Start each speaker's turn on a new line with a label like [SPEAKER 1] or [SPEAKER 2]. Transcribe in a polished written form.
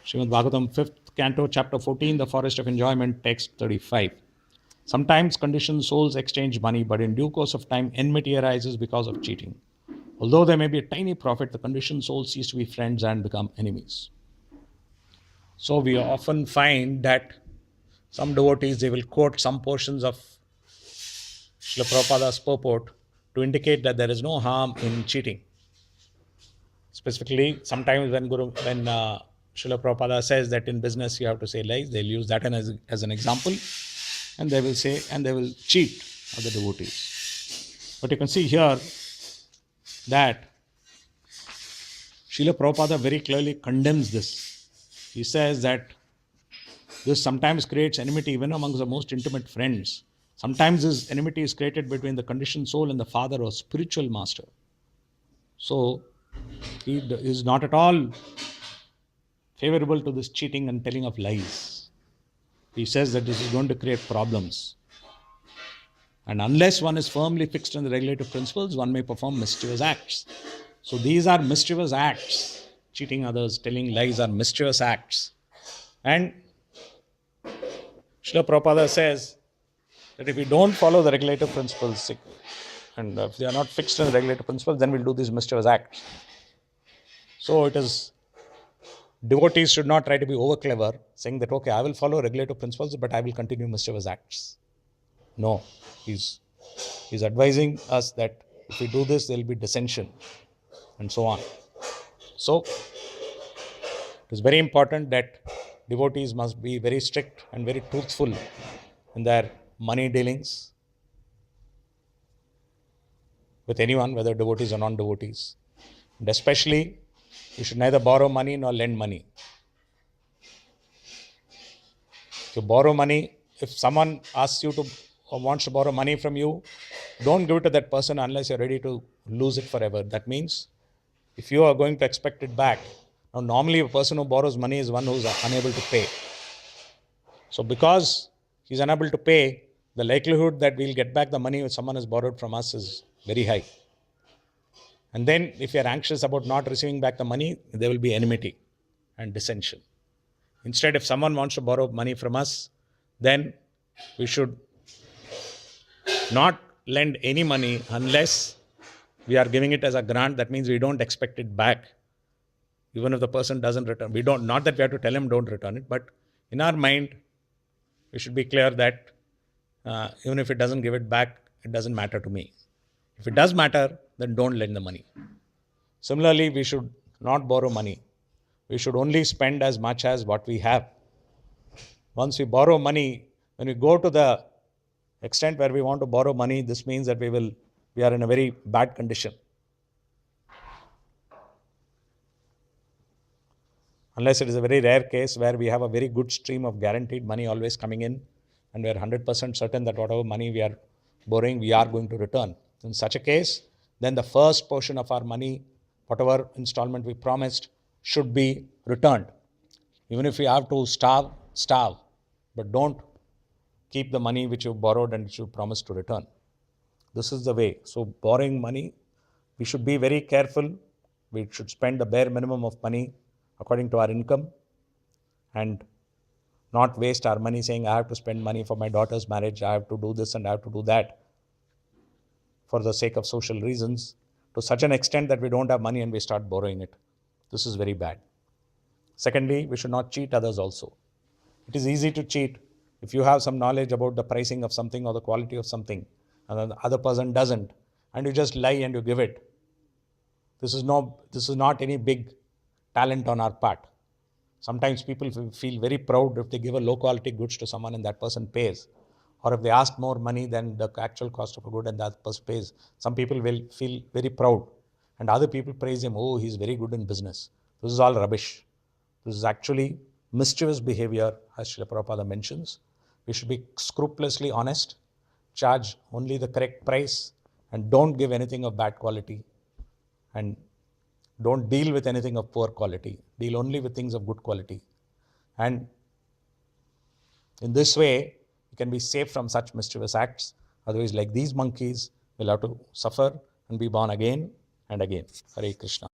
[SPEAKER 1] Srimad Bhagavatam, 5th canto, chapter 14, The Forest of Enjoyment, text 35. Sometimes conditioned souls exchange money, but in due course of time, enmity arises because of cheating. Although there may be a tiny profit, the conditioned souls cease to be friends and become enemies. So we often find that some devotees, they will quote some portions of Srila Prabhupada's purport to indicate that there is no harm in cheating. Specifically, sometimes when Srila Prabhupada says that in business you have to say lies, they'll use that as an example, and they will say, and they will cheat other devotees. But you can see here that Srila Prabhupada very clearly condemns this. He says that this sometimes creates enmity even amongst the most intimate friends. Sometimes this enmity is created between the conditioned soul and the father or spiritual master. So he is not at all favorable to this cheating and telling of lies. He says that this is going to create problems. And unless one is firmly fixed in the regulative principles, one may perform mischievous acts. So these are mischievous acts. Cheating others, telling lies are mischievous acts. And Srila Prabhupada says that if we don't follow the regulative principles, and if they are not fixed in the regulative principles, then we'll do these mischievous acts. So it is, devotees should not try to be over clever, saying that, okay, I will follow regulative principles, but I will continue mischievous acts. No, he's advising us that if we do this, there will be dissension and so on. So it is very important that devotees must be very strict and very truthful in their money dealings with anyone, whether devotees or non-devotees. And especially, you should neither borrow money nor lend money. If you borrow money, if someone asks you to or wants to borrow money from you, don't give it to that person unless you're ready to lose it forever. That means if you are going to expect it back, now normally a person who borrows money is one who is unable to pay. So because he's unable to pay, the likelihood that we'll get back the money which someone has borrowed from us is very high. And then if you're anxious about not receiving back the money, there will be enmity and dissension. Instead, if someone wants to borrow money from us, then we should not lend any money unless we are giving it as a grant. That means we don't expect it back. Even if the person doesn't return, we don't, not that we have to tell him don't return it, but in our mind, we should be clear that even if it doesn't give it back, it doesn't matter to me. If it does matter, then don't lend the money. Similarly, we should not borrow money. We should only spend as much as what we have. Once we borrow money, when we go to the extent where we want to borrow money, this means that we are in a very bad condition. Unless it is a very rare case where we have a very good stream of guaranteed money always coming in, and we are 100% certain that whatever money we are borrowing, we are going to return. In such a case, then the first portion of our money, whatever installment we promised, should be returned. Even if we have to starve, but don't keep the money which you borrowed and which you promised to return. This is the way. So borrowing money, we should be very careful. We should spend the bare minimum of money according to our income and not waste our money saying, I have to spend money for my daughter's marriage, I have to do this and I have to do that for the sake of social reasons, to such an extent that we don't have money and we start borrowing it. This is very bad. Secondly, we should not cheat others also. It is easy to cheat if you have some knowledge about the pricing of something or the quality of something, and the other person doesn't, and you just lie and you give it. This is not any big talent on our part. Sometimes people feel very proud if they give a low quality goods to someone and that person pays. Or if they ask more money than the actual cost of a good and that person pays. Some people will feel very proud and other people praise him, oh, he's very good in business. This is all rubbish. This is actually mischievous behavior, as Srila Prabhupada mentions. We should be scrupulously honest, charge only the correct price, and don't give anything of bad quality, and don't deal with anything of poor quality. Deal only with things of good quality. And in this way, you can be safe from such mischievous acts. Otherwise, like these monkeys, will have to suffer and be born again and again. Hare Krishna.